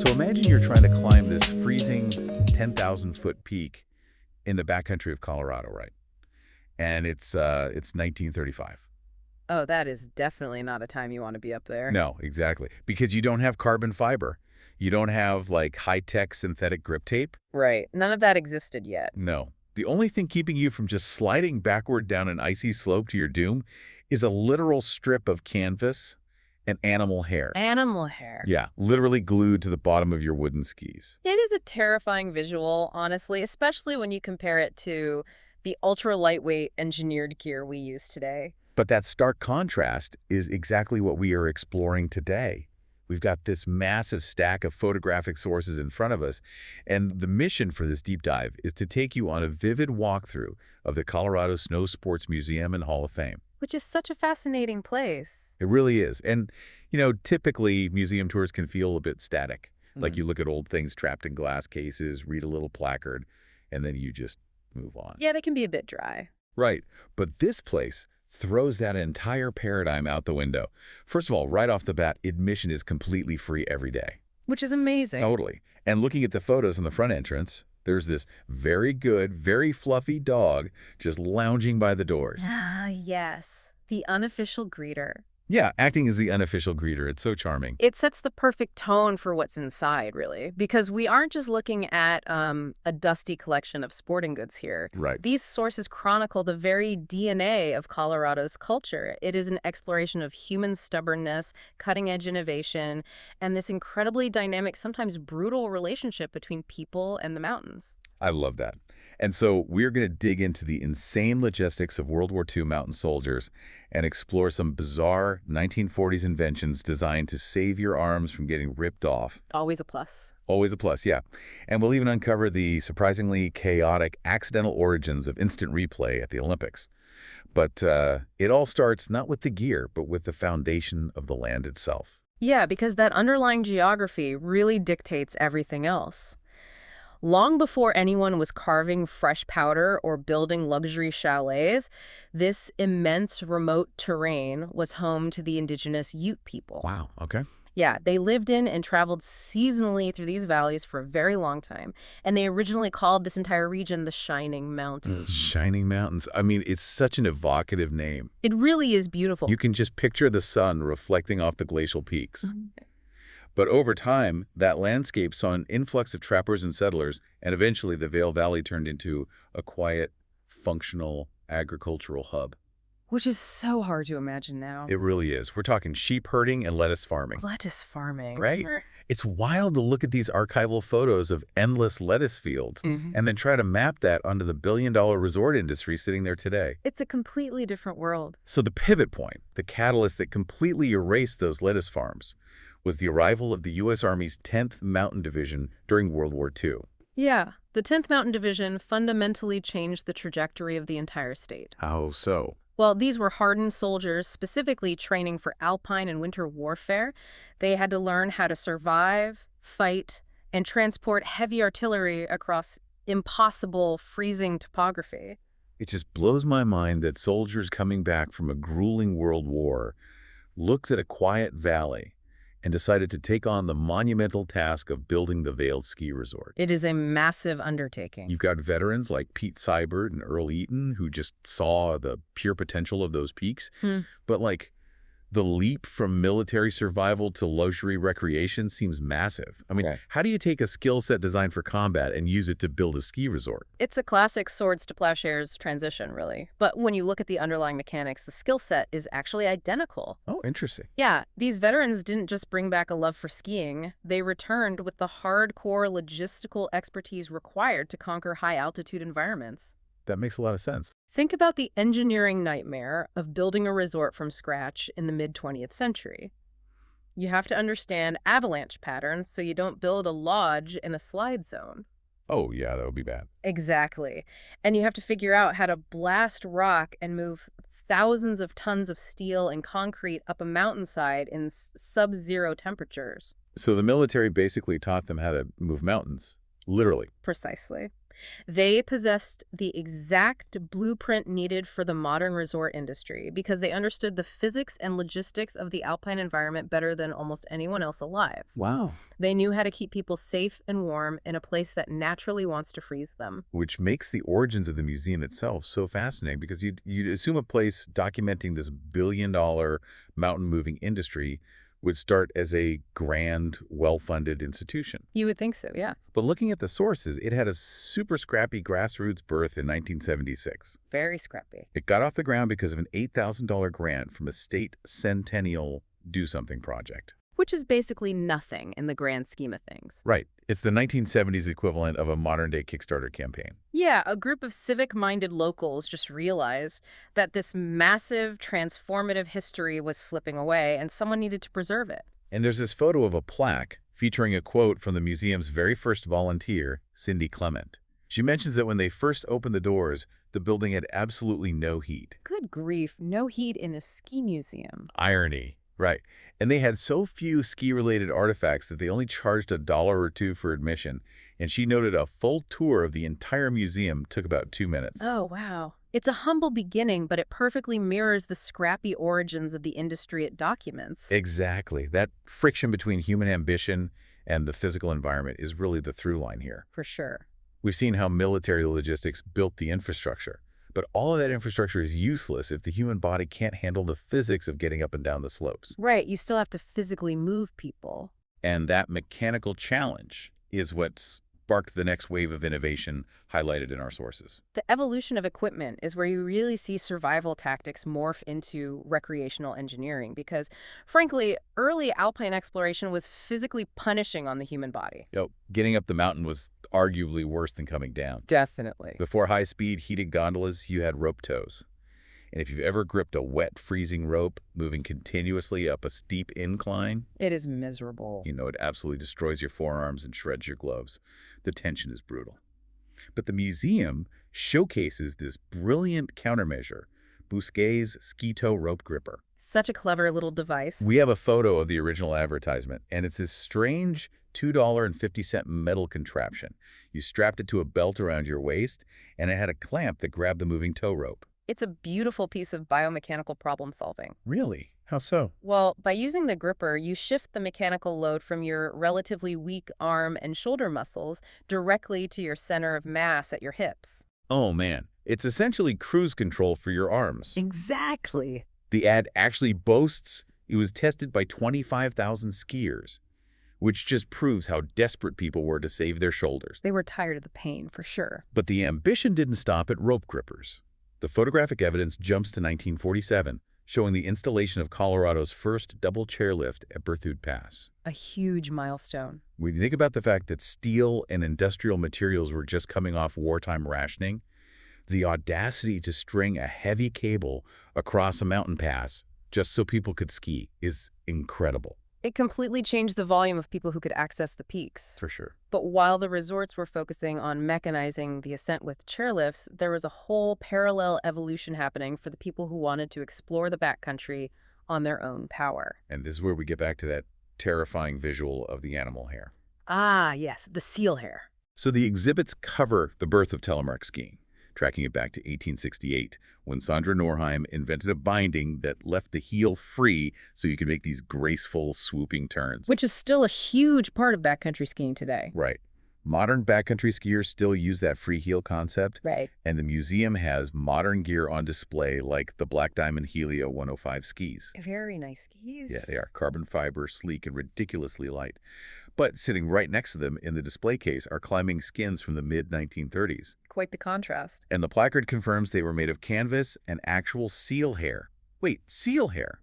So imagine you're trying to climb this freezing 10,000-foot peak in the backcountry of Colorado, right? And it's 1935. Oh, that is definitely not a time you want to be up there. No, exactly. Because you don't have carbon fiber. You don't have like high-tech synthetic grip tape. Right. None of that existed yet. No. The only thing keeping you from just sliding backward down an icy slope to your doom is a literal strip of canvas and animal hair. Animal hair. Yeah, literally glued to the bottom of your wooden skis. It is a terrifying visual, honestly, especially when you compare it to the ultra-lightweight engineered gear we use today. But that stark contrast is exactly what we are exploring today. We've got this massive stack of photographic sources in front of us, and the mission for this deep dive is to take you on a vivid walkthrough of the Colorado Snow Sports Museum and Hall of Fame. Which is such a fascinating place. It really is. And, typically museum tours can feel a bit static. Like you look at old things trapped in glass cases, read a little placard, and then you just move on. Yeah, they can be a bit dry. Right. But this place throws that entire paradigm out the window. First of all, right off the bat, admission is completely free every day. Which is amazing. Totally. And looking at the photos on the front entrance, there's this very good, very fluffy dog just lounging by the doors. Ah, yes. The unofficial greeter. Yeah, acting as the unofficial greeter. It's so charming. It sets the perfect tone for what's inside, really, because we aren't just looking at a dusty collection of sporting goods here. Right. These sources chronicle the very DNA of Colorado's culture. It is an exploration of human stubbornness, cutting-edge innovation, and this incredibly dynamic, sometimes brutal relationship between people and the mountains. I love that. And so we're going to dig into the insane logistics of World War II mountain soldiers and explore some bizarre 1940s inventions designed to save your arms from getting ripped off. Always a plus. Always a plus, yeah. And we'll even uncover the surprisingly chaotic accidental origins of instant replay at the Olympics. But it all starts not with the gear, but with the foundation of the land itself. Yeah, because that underlying geography really dictates everything else. Long before anyone was carving fresh powder or building luxury chalets, this immense remote terrain was home to the indigenous Ute people. Wow, okay. Yeah, they lived in and traveled seasonally through these valleys for a very long time, and they originally called this entire region the Shining Mountains. Shining Mountains. I mean, it's such an evocative name. It really is beautiful. You can just picture the sun reflecting off the glacial peaks. But over time, that landscape saw an influx of trappers and settlers, and eventually the Vail Valley turned into a quiet, functional agricultural hub. Which is so hard to imagine now. It really is. We're talking sheep herding and lettuce farming. Lettuce farming. Right? It's wild to look at these archival photos of endless lettuce fields and then try to map that onto the billion-dollar resort industry sitting there today. It's a completely different world. So the pivot point, the catalyst that completely erased those lettuce farms, was the arrival of the U.S. Army's 10th Mountain Division during World War II. Yeah, the 10th Mountain Division fundamentally changed the trajectory of the entire state. How so? Well, these were hardened soldiers specifically training for alpine and winter warfare. They had to learn how to survive, fight, and transport heavy artillery across impossible, freezing topography. It just blows my mind that soldiers coming back from a grueling world war looked at a quiet valley and decided to take on the monumental task of building the Vail ski resort. It is a massive undertaking. You've got veterans like Pete Seibert and Earl Eaton who just saw the pure potential of those peaks. But the leap from military survival to luxury recreation seems massive. I mean, how do you take a skill set designed for combat and use it to build a ski resort? It's a classic swords to plowshares transition, really. But when you look at the underlying mechanics, the skill set is actually identical. Oh, interesting. Yeah, these veterans didn't just bring back a love for skiing. They returned with the hardcore logistical expertise required to conquer high-altitude environments. That makes a lot of sense. Think about the engineering nightmare of building a resort from scratch in the mid-20th century. You have to understand avalanche patterns so you don't build a lodge in a slide zone. Oh, yeah, that would be bad. Exactly. And you have to figure out how to blast rock and move thousands of tons of steel and concrete up a mountainside in sub-zero temperatures. So the military basically taught them how to move mountains, literally. Precisely. They possessed the exact blueprint needed for the modern resort industry because they understood the physics and logistics of the alpine environment better than almost anyone else alive. Wow. They knew how to keep people safe and warm in a place that naturally wants to freeze them. Which makes the origins of the museum itself so fascinating because you'd assume a place documenting this billion-dollar mountain-moving industry would start as a grand, well-funded institution. You would think so, yeah. But looking at the sources, it had a super scrappy grassroots birth in 1976. Very scrappy. It got off the ground because of an $8,000 grant from a state centennial do-something project. Which is basically nothing in the grand scheme of things. Right. It's the 1970s equivalent of a modern-day Kickstarter campaign. Yeah, a group of civic-minded locals just realized that this massive, transformative history was slipping away, and someone needed to preserve it. And there's this photo of a plaque featuring a quote from the museum's very first volunteer, Cindy Clement. She mentions that when they first opened the doors, the building had absolutely no heat. Good grief, no heat in a ski museum. Irony. Right. And they had so few ski-related artifacts that they only charged $1 or $2 for admission. And she noted a full tour of the entire museum took about 2 minutes. Oh, wow. It's a humble beginning, but it perfectly mirrors the scrappy origins of the industry it documents. Exactly. That friction between human ambition and the physical environment is really the through line here. For sure. We've seen how military logistics built the infrastructure. But all of that infrastructure is useless if the human body can't handle the physics of getting up and down the slopes. Right, you still have to physically move people. And that mechanical challenge is what sparked the next wave of innovation highlighted in our sources. The evolution of equipment is where you really see survival tactics morph into recreational engineering because, frankly, early alpine exploration was physically punishing on the human body. Getting up the mountain was arguably worse than coming down. Definitely. Before high-speed heated gondolas, you had rope tows. And if you've ever gripped a wet, freezing rope moving continuously up a steep incline, it is miserable. it absolutely destroys your forearms and shreds your gloves. The tension is brutal. But the museum showcases this brilliant countermeasure, Bousquet's ski tow rope gripper. Such a clever little device. We have a photo of the original advertisement, and it's this strange $2.50 metal contraption. You strapped it to a belt around your waist, and it had a clamp that grabbed the moving tow rope. It's a beautiful piece of biomechanical problem solving. Really? How so? Well, by using the gripper, you shift the mechanical load from your relatively weak arm and shoulder muscles directly to your center of mass at your hips. Oh, man. It's essentially cruise control for your arms. Exactly. The ad actually boasts it was tested by 25,000 skiers, which just proves how desperate people were to save their shoulders. They were tired of the pain, for sure. But the ambition didn't stop at rope grippers. The photographic evidence jumps to 1947, showing the installation of Colorado's first double chairlift at Berthoud Pass. A huge milestone. When you think about the fact that steel and industrial materials were just coming off wartime rationing, the audacity to string a heavy cable across a mountain pass just so people could ski is incredible. It completely changed the volume of people who could access the peaks. For sure. But while the resorts were focusing on mechanizing the ascent with chairlifts, there was a whole parallel evolution happening for the people who wanted to explore the backcountry on their own power. And this is where we get back to that terrifying visual of the animal hair. Ah, yes, the seal hair. So the exhibits cover the birth of telemark skiing, tracking it back to 1868, when Sandra Norheim invented a binding that left the heel free so you could make these graceful, swooping turns. Which is still a huge part of backcountry skiing today. Right. Modern backcountry skiers still use that free heel concept. Right. And the museum has modern gear on display like the Black Diamond Helio 105 skis. Very nice skis. Yeah, they are carbon fiber, sleek, and ridiculously light. But sitting right next to them in the display case are climbing skins from the mid-1930s. Quite the contrast. And the placard confirms they were made of canvas and actual seal hair. Wait, seal hair?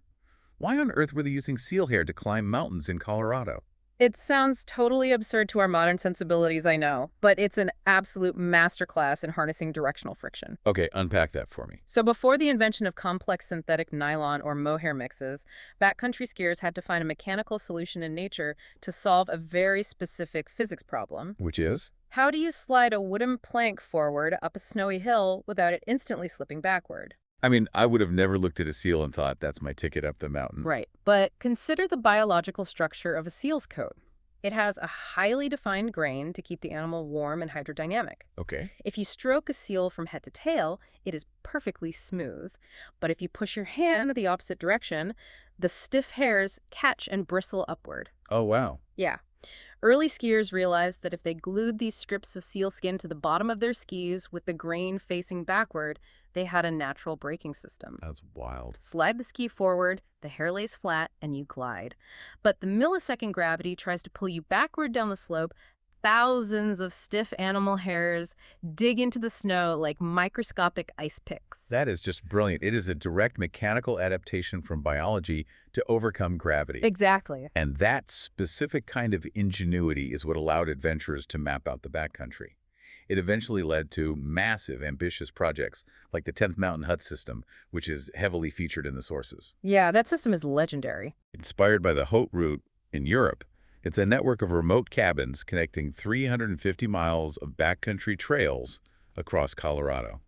Why on earth were they using seal hair to climb mountains in Colorado? It sounds totally absurd to our modern sensibilities, I know, but it's an absolute masterclass in harnessing directional friction. Okay, unpack that for me. So before the invention of complex synthetic nylon or mohair mixes, backcountry skiers had to find a mechanical solution in nature to solve a very specific physics problem. Which is? How do you slide a wooden plank forward up a snowy hill without it instantly slipping backward? I mean, I would have never looked at a seal and thought, that's my ticket up the mountain. Right. But consider the biological structure of a seal's coat. It has a highly defined grain to keep the animal warm and hydrodynamic. Okay. If you stroke a seal from head to tail, it is perfectly smooth. But if you push your hand the opposite direction, the stiff hairs catch and bristle upward. Oh, wow. Yeah. Early skiers realized that if they glued these strips of seal skin to the bottom of their skis with the grain facing backward, they had a natural braking system. That's wild. Slide the ski forward, the hair lays flat, and you glide. But the millisecond gravity tries to pull you backward down the slope. Thousands of stiff animal hairs dig into the snow like microscopic ice picks. That is just brilliant. It is a direct mechanical adaptation from biology to overcome gravity. Exactly. And that specific kind of ingenuity is what allowed adventurers to map out the backcountry. It eventually led to massive, ambitious projects like the 10th Mountain Hut system, which is heavily featured in the sources. Yeah, that system is legendary. Inspired by the Haute Route in Europe, it's a network of remote cabins connecting 350 miles of backcountry trails across Colorado.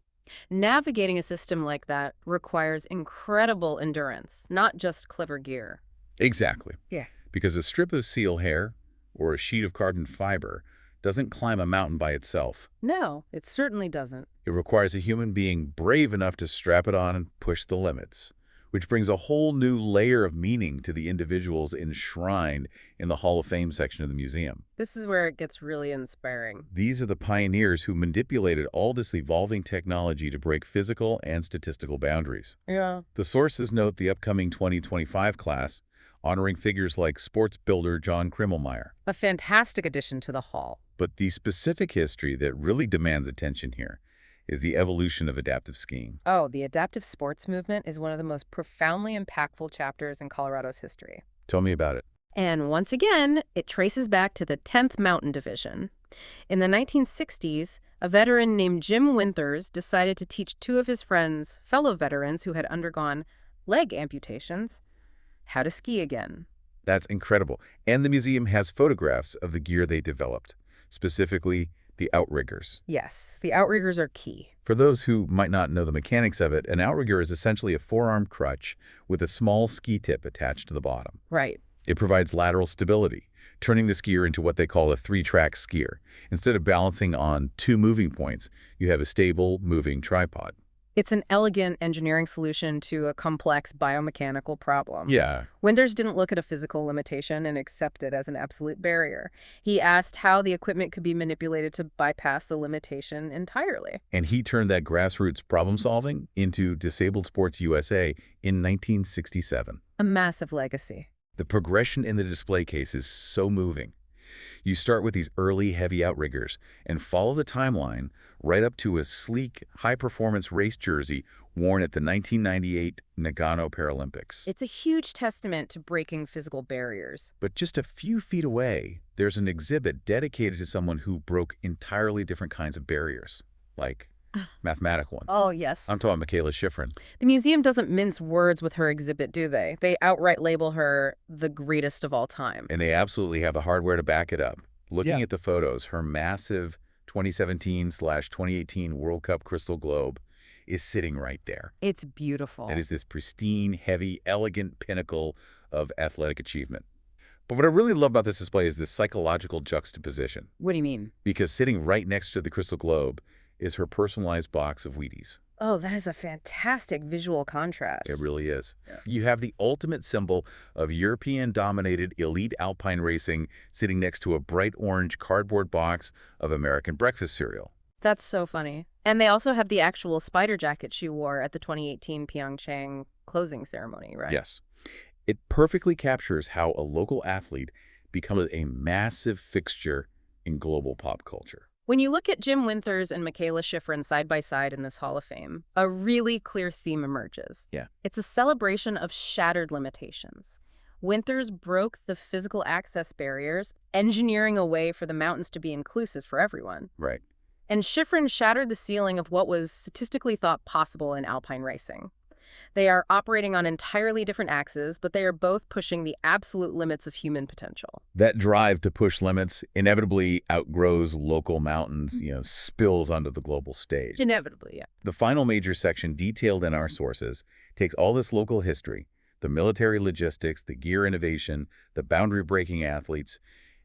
Navigating a system like that requires incredible endurance, not just clever gear. Exactly. Yeah. Because a strip of seal hair or a sheet of carbon fiber doesn't climb a mountain by itself. No, it certainly doesn't. It requires a human being brave enough to strap it on and push the limits, which brings a whole new layer of meaning to the individuals enshrined in the Hall of Fame section of the museum. This is where it gets really inspiring. These are the pioneers who manipulated all this evolving technology to break physical and statistical boundaries. Yeah. The sources note the upcoming 2025 class, honoring figures like sports builder John Krimmelmeyer. A fantastic addition to the hall. But the specific history that really demands attention here is the evolution of adaptive skiing. Oh, the adaptive sports movement is one of the most profoundly impactful chapters in Colorado's history. Tell me about it. And once again, it traces back to the 10th Mountain Division. In the 1960s, a veteran named Jim Winters decided to teach two of his friends, fellow veterans who had undergone leg amputations, how to ski again. That's incredible. And the museum has photographs of the gear they developed, specifically the outriggers. Yes, the outriggers are key. For those who might not know the mechanics of it, an outrigger is essentially a four-armed crutch with a small ski tip attached to the bottom. Right. It provides lateral stability, turning the skier into what they call a three-track skier. Instead of balancing on two moving points, you have a stable, moving tripod. It's an elegant engineering solution to a complex biomechanical problem. Yeah. Winters didn't look at a physical limitation and accept it as an absolute barrier. He asked how the equipment could be manipulated to bypass the limitation entirely. And he turned that grassroots problem-solving into Disabled Sports USA in 1967. A massive legacy. The progression in the display case is so moving. You start with these early heavy outriggers and follow the timeline right up to a sleek, high-performance race jersey worn at the 1998 Nagano Paralympics. It's a huge testament to breaking physical barriers. But just a few feet away, there's an exhibit dedicated to someone who broke entirely different kinds of barriers, like mathematical ones. Oh, yes. I'm talking Michaela Schifrin. The museum doesn't mince words with her exhibit, do they? They outright label her the greatest of all time. And they absolutely have the hardware to back it up. Looking Yeah. at the photos, her massive 2017/2018 World Cup crystal globe is sitting right there. It's beautiful. It is this pristine, heavy, elegant pinnacle of athletic achievement. But what I really love about this display is this psychological juxtaposition. What do you mean? Because sitting right next to the crystal globe is her personalized box of Wheaties. Oh, that is a fantastic visual contrast. It really is. Yeah. You have the ultimate symbol of European-dominated elite alpine racing sitting next to a bright orange cardboard box of American breakfast cereal. That's so funny. And they also have the actual spider jacket she wore at the 2018 Pyeongchang closing ceremony, right? Yes. It perfectly captures how a local athlete becomes a massive fixture in global pop culture. When you look at Jim Winters and Michaela Schifrin side by side in this Hall of Fame, a really clear theme emerges. Yeah. It's a celebration of shattered limitations. Winters broke the physical access barriers, engineering a way for the mountains to be inclusive for everyone. Right. And Schifrin shattered the ceiling of what was statistically thought possible in alpine racing. They are operating on entirely different axes, but they are both pushing the absolute limits of human potential. That drive to push limits inevitably outgrows local mountains, spills onto the global stage. Inevitably, yeah. The final major section detailed in our sources takes all this local history, the military logistics, the gear innovation, the boundary-breaking athletes,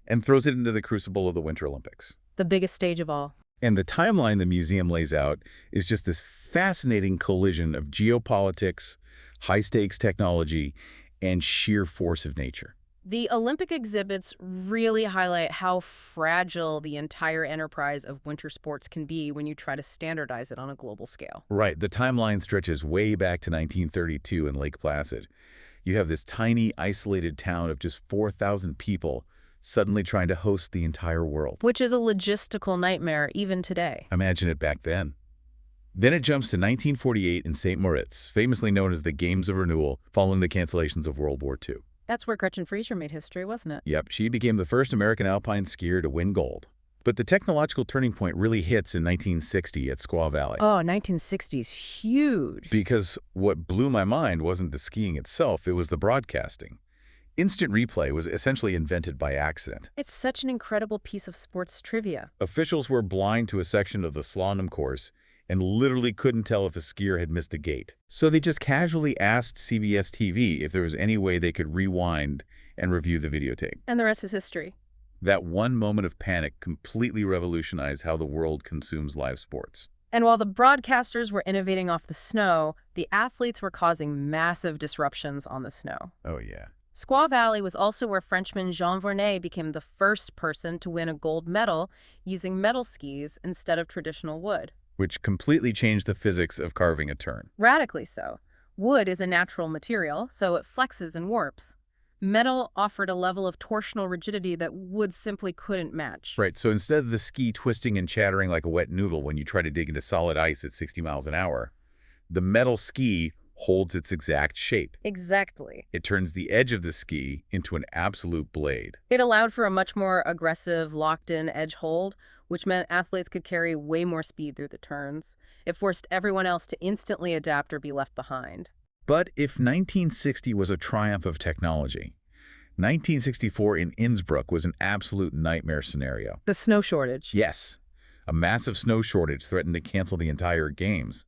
and throws it into the crucible of the Winter Olympics. The biggest stage of all. And the timeline the museum lays out is just this fascinating collision of geopolitics, high-stakes technology, and sheer force of nature. The Olympic exhibits really highlight how fragile the entire enterprise of winter sports can be when you try to standardize it on a global scale. Right, the timeline stretches way back to 1932 in Lake Placid. You have this tiny, isolated town of just 4,000 people suddenly trying to host the entire world. Which is a logistical nightmare even today. Imagine it back then. Then it jumps to 1948 in St. Moritz, famously known as the Games of Renewal, following the cancellations of World War II. That's where Gretchen Fraser made history, wasn't it? Yep, she became the first American alpine skier to win gold. But the technological turning point really hits in 1960 at Squaw Valley. Oh, 1960s, huge. Because what blew my mind wasn't the skiing itself, it was the broadcasting. Instant replay was essentially invented by accident. It's such an incredible piece of sports trivia. Officials were blind to a section of the slalom course and literally couldn't tell if a skier had missed a gate. So they just casually asked CBS TV if there was any way they could rewind and review the videotape. And the rest is history. That one moment of panic completely revolutionized how the world consumes live sports. And while the broadcasters were innovating off the snow, the athletes were causing massive disruptions on the snow. Oh, yeah. Squaw Valley was also where Frenchman Jean Vernet became the first person to win a gold medal using metal skis instead of traditional wood. Which completely changed the physics of carving a turn. Radically so. Wood is a natural material, so it flexes and warps. Metal offered a level of torsional rigidity that wood simply couldn't match. Right, so instead of the ski twisting and chattering like a wet noodle when you try to dig into solid ice at 60 miles an hour, the metal ski holds its exact shape. Exactly. It turns the edge of the ski into an absolute blade. It allowed for a much more aggressive, locked-in edge hold, which meant athletes could carry way more speed through the turns. It forced everyone else to instantly adapt or be left behind. But if 1960 was a triumph of technology, 1964 in Innsbruck was an absolute nightmare scenario. The snow shortage. Yes, a massive snow shortage threatened to cancel the entire games.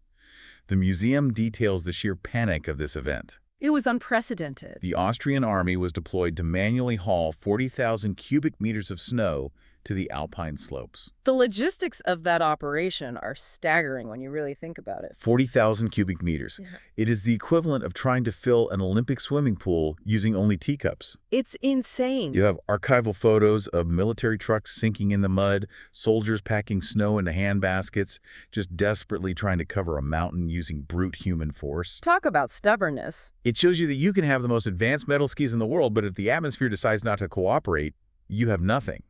The museum details the sheer panic of this event. It was unprecedented. The Austrian army was deployed to manually haul 40,000 cubic meters of snow to the Alpine slopes. The logistics of that operation are staggering when you really think about it. 40,000 cubic meters. Yeah. It is the equivalent of trying to fill an Olympic swimming pool using only teacups. It's insane. You have archival photos of military trucks sinking in the mud, soldiers packing snow into handbaskets, just desperately trying to cover a mountain using brute human force. Talk about stubbornness. It shows you that you can have the most advanced metal skis in the world, but if the atmosphere decides not to cooperate, you have nothing.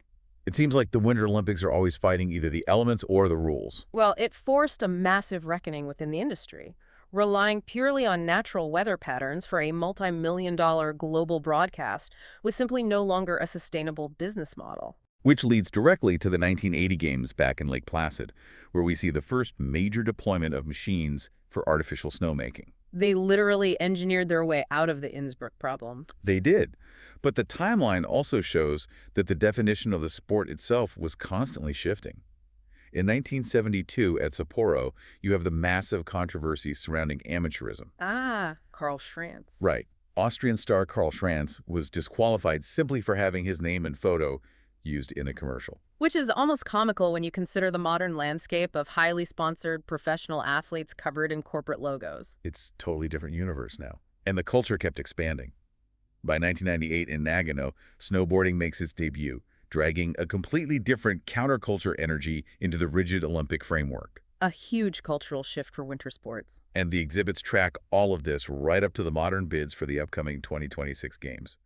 It seems like the Winter Olympics are always fighting either the elements or the rules. Well, it forced a massive reckoning within the industry. Relying purely on natural weather patterns for a multi-million-dollar global broadcast was simply no longer a sustainable business model. Which leads directly to the 1980 games back in Lake Placid, where we see the first major deployment of machines for artificial snowmaking. They literally engineered their way out of the Innsbruck problem. They did. But the timeline also shows that the definition of the sport itself was constantly shifting. In 1972 at Sapporo, you have the massive controversy surrounding amateurism. Ah, Karl Schranz. Right. Austrian star Karl Schranz was disqualified simply for having his name and photo used in a commercial. Which is almost comical when you consider the modern landscape of highly sponsored professional athletes covered in corporate logos. It's a totally different universe now. And the culture kept expanding. By 1998 in Nagano, snowboarding makes its debut, dragging a completely different counterculture energy into the rigid Olympic framework. A huge cultural shift for winter sports. And the exhibits track all of this right up to the modern bids for the upcoming 2026 games.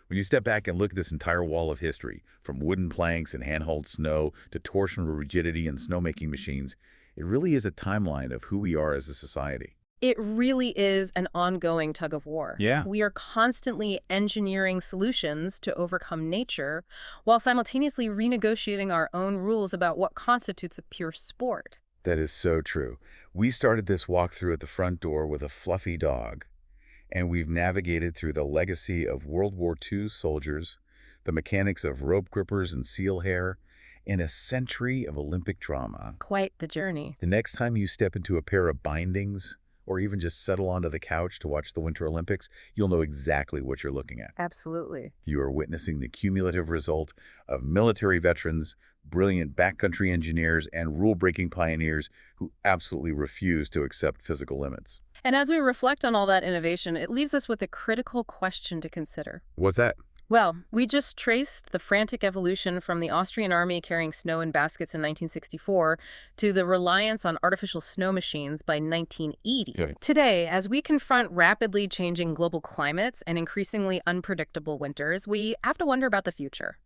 When you step back and look at this entire wall of history, from wooden planks and handheld snow to torsional rigidity and snowmaking machines, it really is a timeline of who we are as a society. It really is an ongoing tug of war. Yeah. We are constantly engineering solutions to overcome nature while simultaneously renegotiating our own rules about what constitutes a pure sport. That is so true. We started this walkthrough at the front door with a fluffy dog, and we've navigated through the legacy of World War II soldiers, the mechanics of rope grippers and seal hair, and a century of Olympic drama. Quite the journey. The next time you step into a pair of bindings or even just settle onto the couch to watch the Winter Olympics, you'll know exactly what you're looking at. Absolutely. You are witnessing the cumulative result of military veterans, brilliant backcountry engineers, and rule-breaking pioneers who absolutely refuse to accept physical limits. And as we reflect on all that innovation, it leaves us with a critical question to consider. What's that? Well, we just traced the frantic evolution from the Austrian army carrying snow in baskets in 1964 to the reliance on artificial snow machines by 1980. Okay. Today, as we confront rapidly changing global climates and increasingly unpredictable winters, we have to wonder about the future.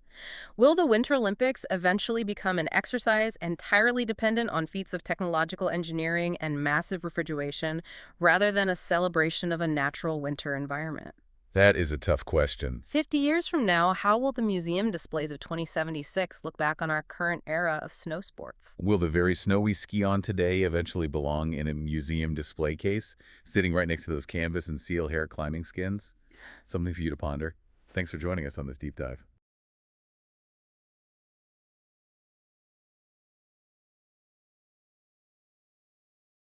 Will the Winter Olympics eventually become an exercise entirely dependent on feats of technological engineering and massive refrigeration, rather than a celebration of a natural winter environment? That is a tough question. 50 years from now, how will the museum displays of 2076 look back on our current era of snow sports? Will the very snow we ski on today eventually belong in a museum display case, sitting right next to those canvas and seal hair climbing skins? Something for you to ponder. Thanks for joining us on this deep dive.